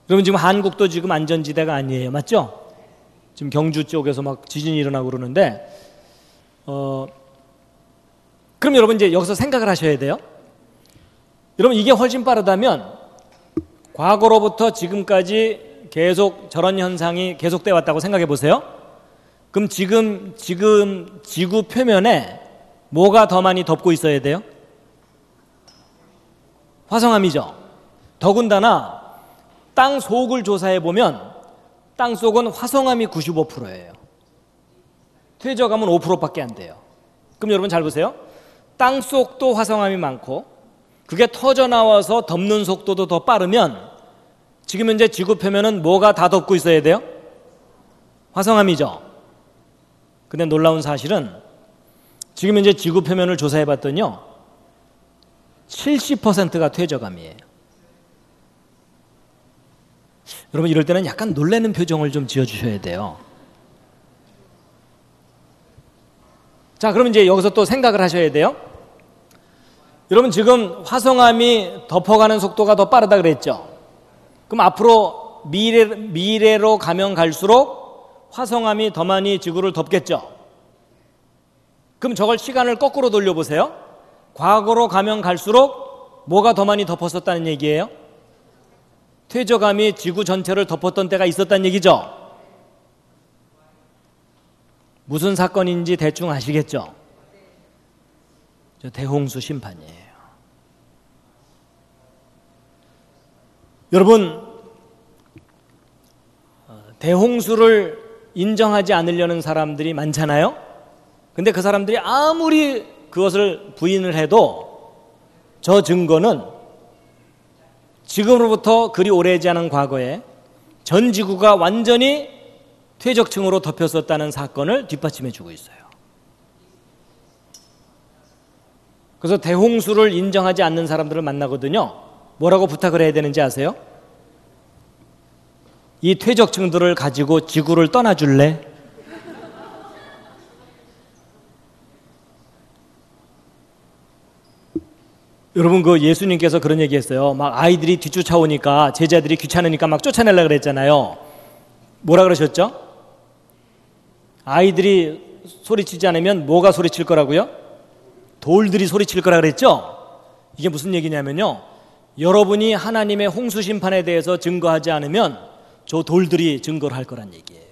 여러분, 지금 한국도 지금 안전지대가 아니에요. 맞죠? 지금 경주 쪽에서 막 지진이 일어나고 그러는데 그럼 여러분 이제 여기서 생각을 하셔야 돼요. 여러분, 이게 훨씬 빠르다면 과거로부터 지금까지 계속 저런 현상이 계속돼 왔다고 생각해 보세요. 그럼 지금 지구 표면에 뭐가 더 많이 덮고 있어야 돼요? 화성암이죠. 더군다나 땅 속을 조사해 보면 땅 속은 화성암이 95%예요. 퇴적암은 5%밖에 안 돼요. 그럼 여러분 잘 보세요. 땅 속도 화성암이 많고 그게 터져 나와서 덮는 속도도 더 빠르면 지금 현재 지구 표면은 뭐가 다 덮고 있어야 돼요? 화성암이죠. 근데 놀라운 사실은 지금 현재 지구 표면을 조사해 봤더니요, 70%가 퇴적암이에요. 여러분 이럴 때는 약간 놀라는 표정을 좀 지어주셔야 돼요. 자, 그럼 이제 여기서 또 생각을 하셔야 돼요. 여러분 지금 화성암이 덮어가는 속도가 더 빠르다 그랬죠. 그럼 앞으로 미래로 가면 갈수록 화성암이 더 많이 지구를 덮겠죠. 그럼 저걸 시간을 거꾸로 돌려보세요. 과거로 가면 갈수록 뭐가 더 많이 덮었었다는 얘기예요? 퇴적암이 지구 전체를 덮었던 때가 있었다는 얘기죠. 무슨 사건인지 대충 아시겠죠? 저 대홍수 심판이에요. 여러분, 대홍수를 인정하지 않으려는 사람들이 많잖아요. 근데 그 사람들이 아무리 그것을 부인을 해도 저 증거는 지금으로부터 그리 오래지 않은 과거에 전 지구가 완전히 퇴적층으로 덮였었다는 사건을 뒷받침해 주고 있어요. 그래서 대홍수를 인정하지 않는 사람들을 만나거든요. 뭐라고 부탁을 해야 되는지 아세요? 이 퇴적층들을 가지고 지구를 떠나줄래? 여러분 그 예수님께서 그런 얘기했어요. 막 아이들이 뒤쫓아오니까 제자들이 귀찮으니까 막 쫓아내려고 그랬잖아요. 뭐라 그러셨죠? 아이들이 소리치지 않으면 뭐가 소리칠 거라고요? 돌들이 소리칠 거라 그랬죠? 이게 무슨 얘기냐면요. 여러분이 하나님의 홍수 심판에 대해서 증거하지 않으면 저 돌들이 증거를 할 거란 얘기예요.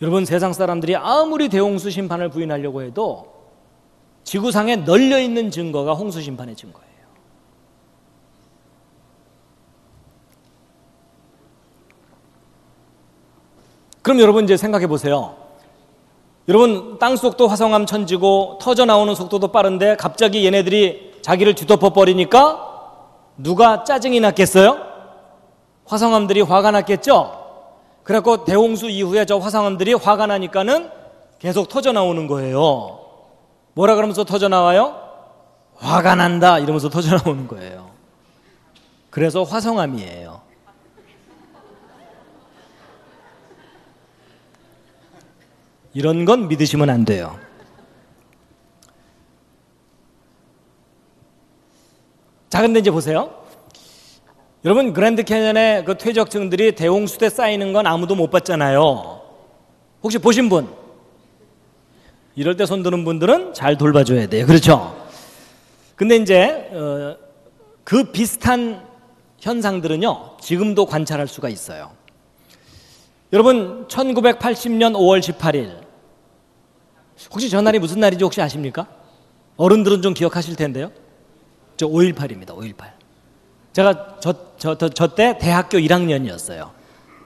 여러분 세상 사람들이 아무리 대홍수 심판을 부인하려고 해도 지구상에 널려있는 증거가 홍수 심판의 증거예요. 그럼 여러분 이제 생각해 보세요. 여러분 땅속도 화성암 천지고 터져나오는 속도도 빠른데 갑자기 얘네들이 자기를 뒤덮어 버리니까 누가 짜증이 났겠어요? 화성암들이 화가 났겠죠? 그래갖고 대홍수 이후에 저 화성암들이 화가 나니까는 계속 터져나오는 거예요. 뭐라 그러면서 터져나와요? 화가 난다 이러면서 터져나오는 거예요. 그래서 화성암이에요. 이런 건 믿으시면 안 돼요. 자, 근데 이제 보세요. 여러분 그랜드 캐년의 그 퇴적층들이 대홍수 때 쌓이는 건 아무도 못 봤잖아요. 혹시 보신 분? 이럴 때 손 드는 분들은 잘 돌봐줘야 돼요. 그렇죠? 근데 이제 그 비슷한 현상들은요 지금도 관찰할 수가 있어요. 여러분 1980년 5월 18일 혹시 저 날이 무슨 날인지 혹시 아십니까? 어른들은 좀 기억하실 텐데요. 저 5.18입니다. 5.18. 제가 저 때 대학교 1학년이었어요.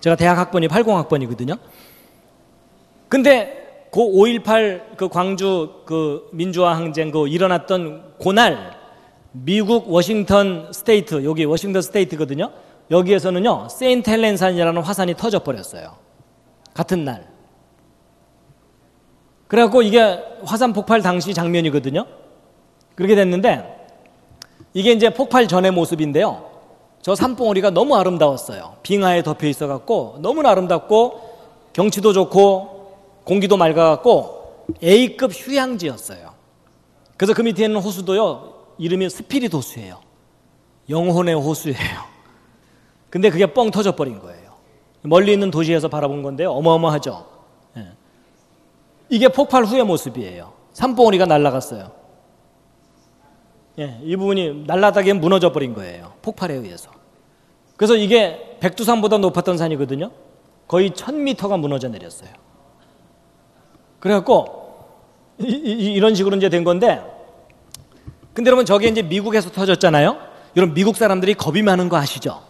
제가 대학 학번이 80학번이거든요. 근데 그 5.18 그 광주 그 민주화 항쟁 그 일어났던 그날 미국 워싱턴 스테이트 여기 워싱턴 스테이트거든요. 여기에서는요 세인트 헬렌 산이라는 화산이 터져버렸어요. 같은 날. 그래갖고 이게 화산 폭발 당시 장면이거든요. 그렇게 됐는데 이게 이제 폭발 전의 모습인데요. 저 산봉우리가 너무 아름다웠어요. 빙하에 덮여 있어갖고 너무나 아름답고 경치도 좋고 공기도 맑아갖고 A급 휴양지였어요. 그래서 그 밑에 있는 호수도요 이름이 스피릿 호수예요. 영혼의 호수예요. 근데 그게 뻥 터져버린 거예요. 멀리 있는 도시에서 바라본 건데요. 어마어마하죠. 예. 이게 폭발 후의 모습이에요. 산봉우리가 날아갔어요. 예, 이 부분이 날아다니게 무너져 버린 거예요. 폭발에 의해서. 그래서 이게 백두산보다 높았던 산이거든요. 거의 1000m가 무너져 내렸어요. 그래갖고 이런 식으로 이제 된 건데, 근데 여러분 저게 이제 미국에서 터졌잖아요. 여러분 미국 사람들이 겁이 많은 거 아시죠?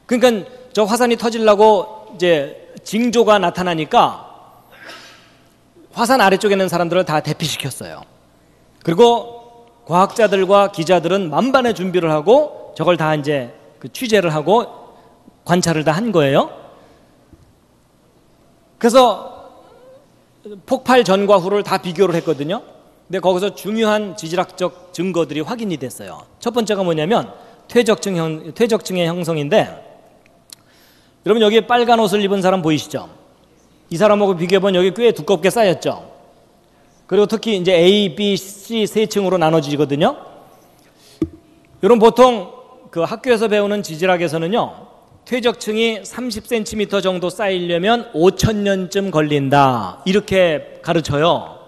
그러니까 저 화산이 터지려고 이제 징조가 나타나니까 화산 아래쪽에 있는 사람들을 다 대피시켰어요. 그리고 과학자들과 기자들은 만반의 준비를 하고 저걸 다 이제 그 취재를 하고 관찰을 다 한 거예요. 그래서 폭발 전과 후를 다 비교를 했거든요. 근데 거기서 중요한 지질학적 증거들이 확인이 됐어요. 첫 번째가 뭐냐면 퇴적층의 형성인데, 여러분 여기 빨간 옷을 입은 사람 보이시죠? 이 사람하고 비교해보면 여기 꽤 두껍게 쌓였죠. 그리고 특히 이제 A, B, C 세 층으로 나눠지거든요. 여러분 보통 그 학교에서 배우는 지질학에서는요, 퇴적층이 30cm 정도 쌓이려면 5,000년쯤 걸린다, 이렇게 가르쳐요.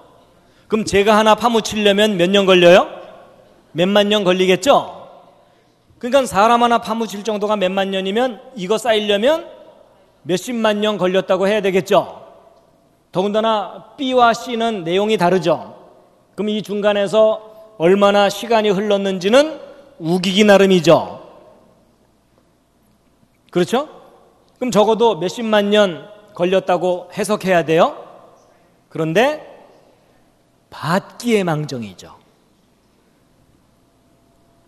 그럼 제가 하나 파묻히려면 몇 년 걸려요? 몇만 년 걸리겠죠? 그러니까 사람 하나 파묻힐 정도가 몇만 년이면 이거 쌓이려면 몇십만 년 걸렸다고 해야 되겠죠? 더군다나 B와 C는 내용이 다르죠? 그럼 이 중간에서 얼마나 시간이 흘렀는지는 우기기 나름이죠. 그렇죠? 그럼 적어도 몇십만 년 걸렸다고 해석해야 돼요. 그런데 받기의 망정이죠.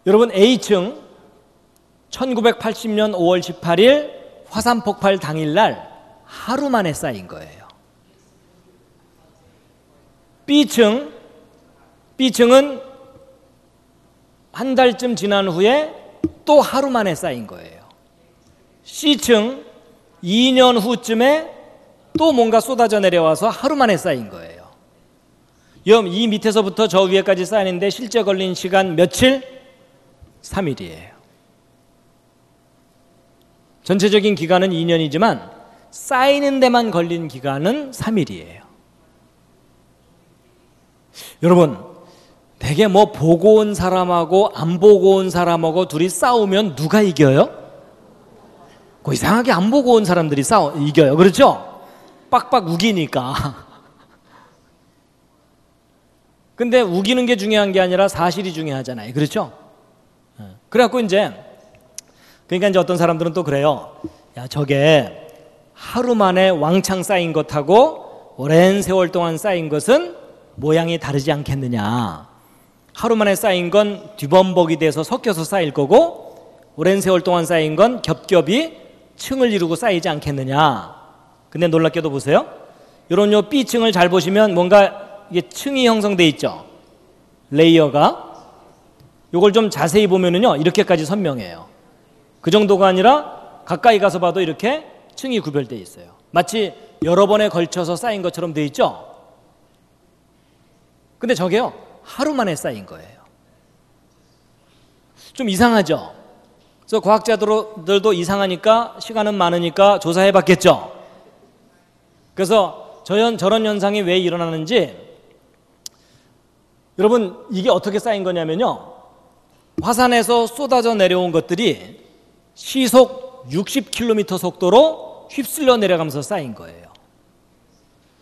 여러분 A층 1980년 5월 18일 화산 폭발 당일날 하루 만에 쌓인 거예요. B층은 한 달쯤 지난 후에 또 하루 만에 쌓인 거예요. C층 2년 후쯤에 또 뭔가 쏟아져 내려와서 하루 만에 쌓인 거예요. 이 밑에서부터 저 위에까지 쌓이는데 실제 걸린 시간 며칠? 3일이에요. 전체적인 기간은 2년이지만 쌓이는 데만 걸린 기간은 3일이에요. 여러분, 되게 뭐 보고 온 사람하고 안 보고 온 사람하고 둘이 싸우면 누가 이겨요? 이상하게 안 보고 온 사람들이 이겨요. 그렇죠? 빡빡 우기니까. 근데 우기는 게 중요한 게 아니라 사실이 중요하잖아요. 그렇죠? 그래갖고 그러니까 이제 어떤 사람들은 또 그래요. 야, 저게 하루 만에 왕창 쌓인 것하고 오랜 세월 동안 쌓인 것은 모양이 다르지 않겠느냐. 하루 만에 쌓인 건 뒤범벅이 돼서 섞여서 쌓일 거고, 오랜 세월 동안 쌓인 건 겹겹이 층을 이루고 쌓이지 않겠느냐. 근데 놀랍게도 보세요. 이런 요 B층을 잘 보시면 뭔가 이게 층이 형성돼 있죠. 레이어가. 요걸 좀 자세히 보면은요, 이렇게까지 선명해요. 그 정도가 아니라 가까이 가서 봐도 이렇게 층이 구별되어 있어요. 마치 여러 번에 걸쳐서 쌓인 것처럼 되어 있죠. 근데 저게요, 하루 만에 쌓인 거예요. 좀 이상하죠? 그래서 과학자들도 이상하니까, 시간은 많으니까 조사해 봤겠죠. 그래서 저런 현상이 왜 일어나는지, 여러분 이게 어떻게 쌓인 거냐면요, 화산에서 쏟아져 내려온 것들이 시속 60km 속도로 휩쓸려 내려가면서 쌓인 거예요.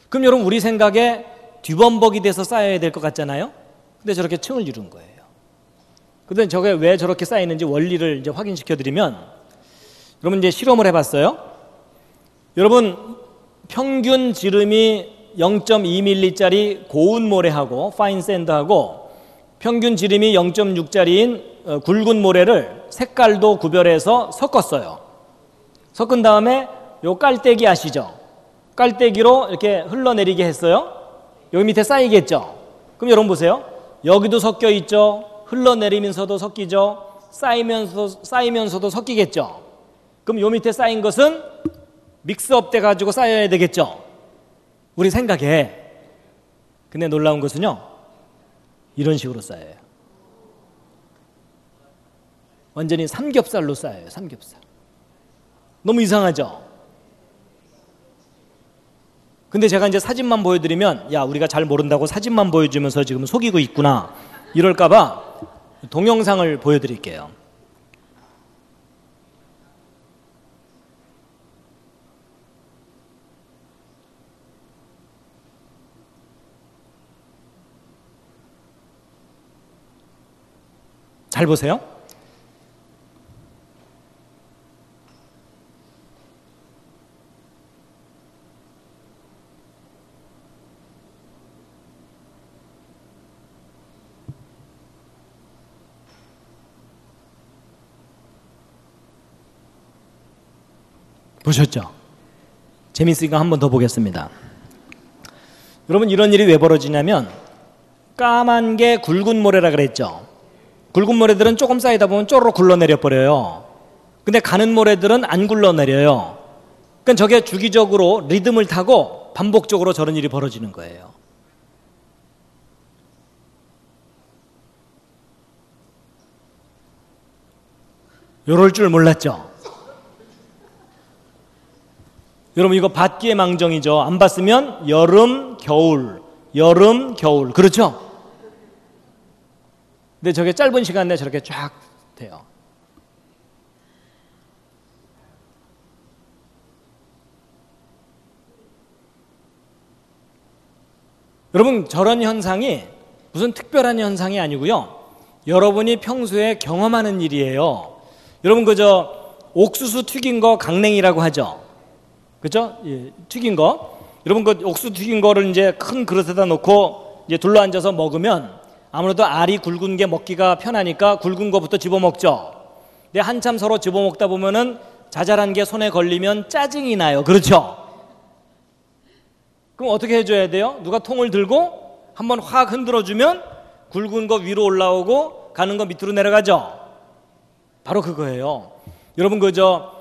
그럼 여러분 우리 생각에 뒤범벅이 돼서 쌓여야 될 것 같잖아요. 근데 저렇게 층을 이룬 거예요. 근데 저게 왜 저렇게 쌓이는지 원리를 이제 확인시켜 드리면, 여러분 이제 실험을 해봤어요. 여러분 평균 지름이 0.2mm짜리 고운 모래하고 파인 샌드하고 평균 지름이 0.6짜리인 굵은 모래를 색깔도 구별해서 섞었어요. 섞은 다음에 요 깔때기 아시죠? 깔때기로 이렇게 흘러내리게 했어요. 여기 밑에 쌓이겠죠? 그럼 여러분 보세요. 여기도 섞여 있죠? 흘러내리면서도 섞이죠? 쌓이면서도 섞이겠죠? 그럼 요 밑에 쌓인 것은 믹스업 돼가지고 쌓여야 되겠죠? 우리 생각에. 근데 놀라운 것은요, 이런 식으로 쌓여요. 완전히 삼겹살로 쌓여요. 삼겹살. 너무 이상하죠? 근데 제가 이제 사진만 보여드리면, 야, 우리가 잘 모른다고 사진만 보여주면서 지금 속이고 있구나, 이럴까봐 동영상을 보여드릴게요. 잘 보세요. 보셨죠? 재밌으니까 한 번 더 보겠습니다. 여러분 이런 일이 왜 벌어지냐면, 까만 게 굵은 모래라 그랬죠. 굵은 모래들은 조금 쌓이다 보면 쪼르륵 굴러내려 버려요. 근데 가는 모래들은 안 굴러내려요. 그러니까 저게 주기적으로 리듬을 타고 반복적으로 저런 일이 벌어지는 거예요. 요럴 줄 몰랐죠? 여러분 이거 받기의 망정이죠. 안 봤으면 여름, 겨울, 여름, 겨울. 그렇죠? 근데 저게 짧은 시간 내에 저렇게 쫙 돼요. 여러분 저런 현상이 무슨 특별한 현상이 아니고요. 여러분이 평소에 경험하는 일이에요. 여러분 그저 옥수수 튀긴 거 강냉이라고 하죠. 그죠? 예, 튀긴 거. 여러분 그 옥수수 튀긴 거를 이제 큰 그릇에다 놓고 이제 둘러앉아서 먹으면 아무래도 알이 굵은 게 먹기가 편하니까 굵은 거부터 집어먹죠. 근데 한참 서로 집어먹다 보면은 자잘한 게 손에 걸리면 짜증이 나요. 그렇죠? 그럼 어떻게 해줘야 돼요? 누가 통을 들고 한번 확 흔들어주면 굵은 거 위로 올라오고 가는 거 밑으로 내려가죠. 바로 그거예요. 여러분 그저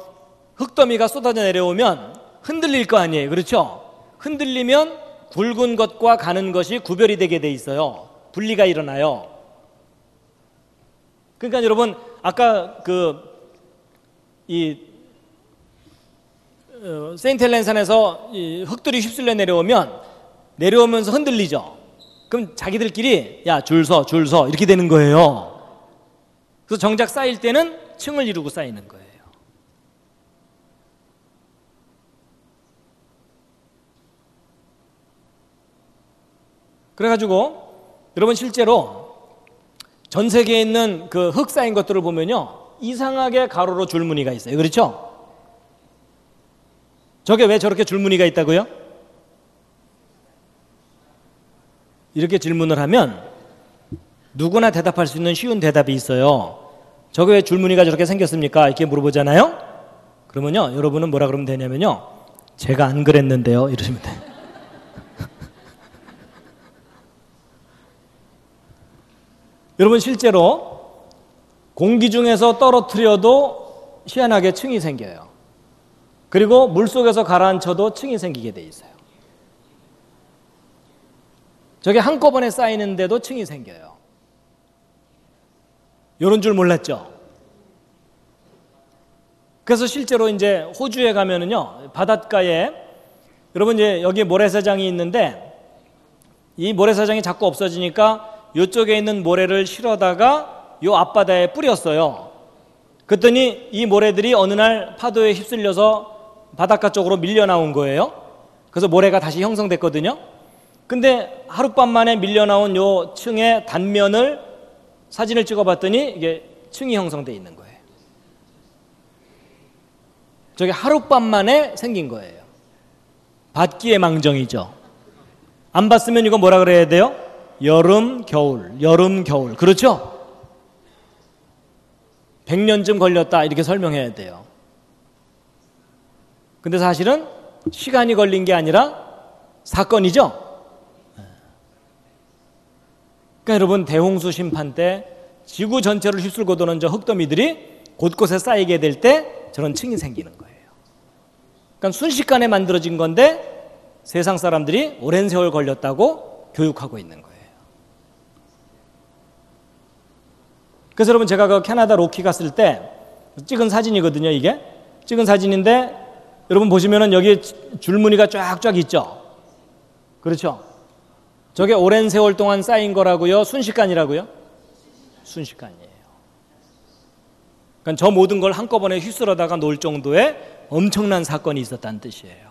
흙더미가 쏟아져 내려오면 흔들릴 거 아니에요. 그렇죠? 흔들리면 굵은 것과 가는 것이 구별이 되게 돼 있어요. 분리가 일어나요. 그러니까 여러분 아까 세인트 헬렌산에서 흙들이 휩쓸려 내려오면서 흔들리죠. 그럼 자기들끼리 야 줄 서 이렇게 되는 거예요. 그래서 정작 쌓일 때는 층을 이루고 쌓이는 거예요. 그래가지고 여러분 실제로 전 세계에 있는 그 흙 쌓인 것들을 보면요 이상하게 가로로 줄무늬가 있어요. 그렇죠? 저게 왜 저렇게 줄무늬가 있다고요? 이렇게 질문을 하면 누구나 대답할 수 있는 쉬운 대답이 있어요. 저게 왜 줄무늬가 저렇게 생겼습니까? 이렇게 물어보잖아요. 그러면요 여러분은 뭐라 그러면 되냐면요 제가 안 그랬는데요 이러시면 돼요. 여러분 실제로 공기 중에서 떨어뜨려도 희한하게 층이 생겨요. 그리고 물속에서 가라앉혀도 층이 생기게 돼 있어요. 저게 한꺼번에 쌓이는데도 층이 생겨요. 이런 줄 몰랐죠? 그래서 실제로 이제 호주에 가면은요 바닷가에 여러분 이제 여기 모래사장이 있는데 이 모래사장이 자꾸 없어지니까 이쪽에 있는 모래를 실어다가 이 앞바다에 뿌렸어요. 그랬더니 이 모래들이 어느 날 파도에 휩쓸려서 바닷가 쪽으로 밀려 나온 거예요. 그래서 모래가 다시 형성됐거든요. 근데 하룻밤 만에 밀려 나온 요 층의 단면을 사진을 찍어봤더니 이게 층이 형성돼 있는 거예요. 저게 하룻밤 만에 생긴 거예요. 받기의 망정이죠. 안 봤으면 이거 뭐라 그래야 돼요? 여름, 겨울, 여름, 겨울. 그렇죠? 100년쯤 걸렸다 이렇게 설명해야 돼요. 근데 사실은 시간이 걸린 게 아니라 사건이죠? 그러니까 여러분 대홍수 심판 때 지구 전체를 휩쓸고 도는 저 흙더미들이 곳곳에 쌓이게 될 때 저런 층이 생기는 거예요. 그러니까 순식간에 만들어진 건데 세상 사람들이 오랜 세월 걸렸다고 교육하고 있는 거예요. 그래서 여러분 제가 그 캐나다 로키 갔을 때 찍은 사진이거든요. 이게 찍은 사진인데 여러분 보시면은 여기 줄무늬가 쫙쫙 있죠. 그렇죠? 저게 오랜 세월 동안 쌓인 거라고요? 순식간이라고요? 순식간이에요. 그러니까 저 모든 걸 한꺼번에 휩쓸어다가 놓을 정도의 엄청난 사건이 있었다는 뜻이에요.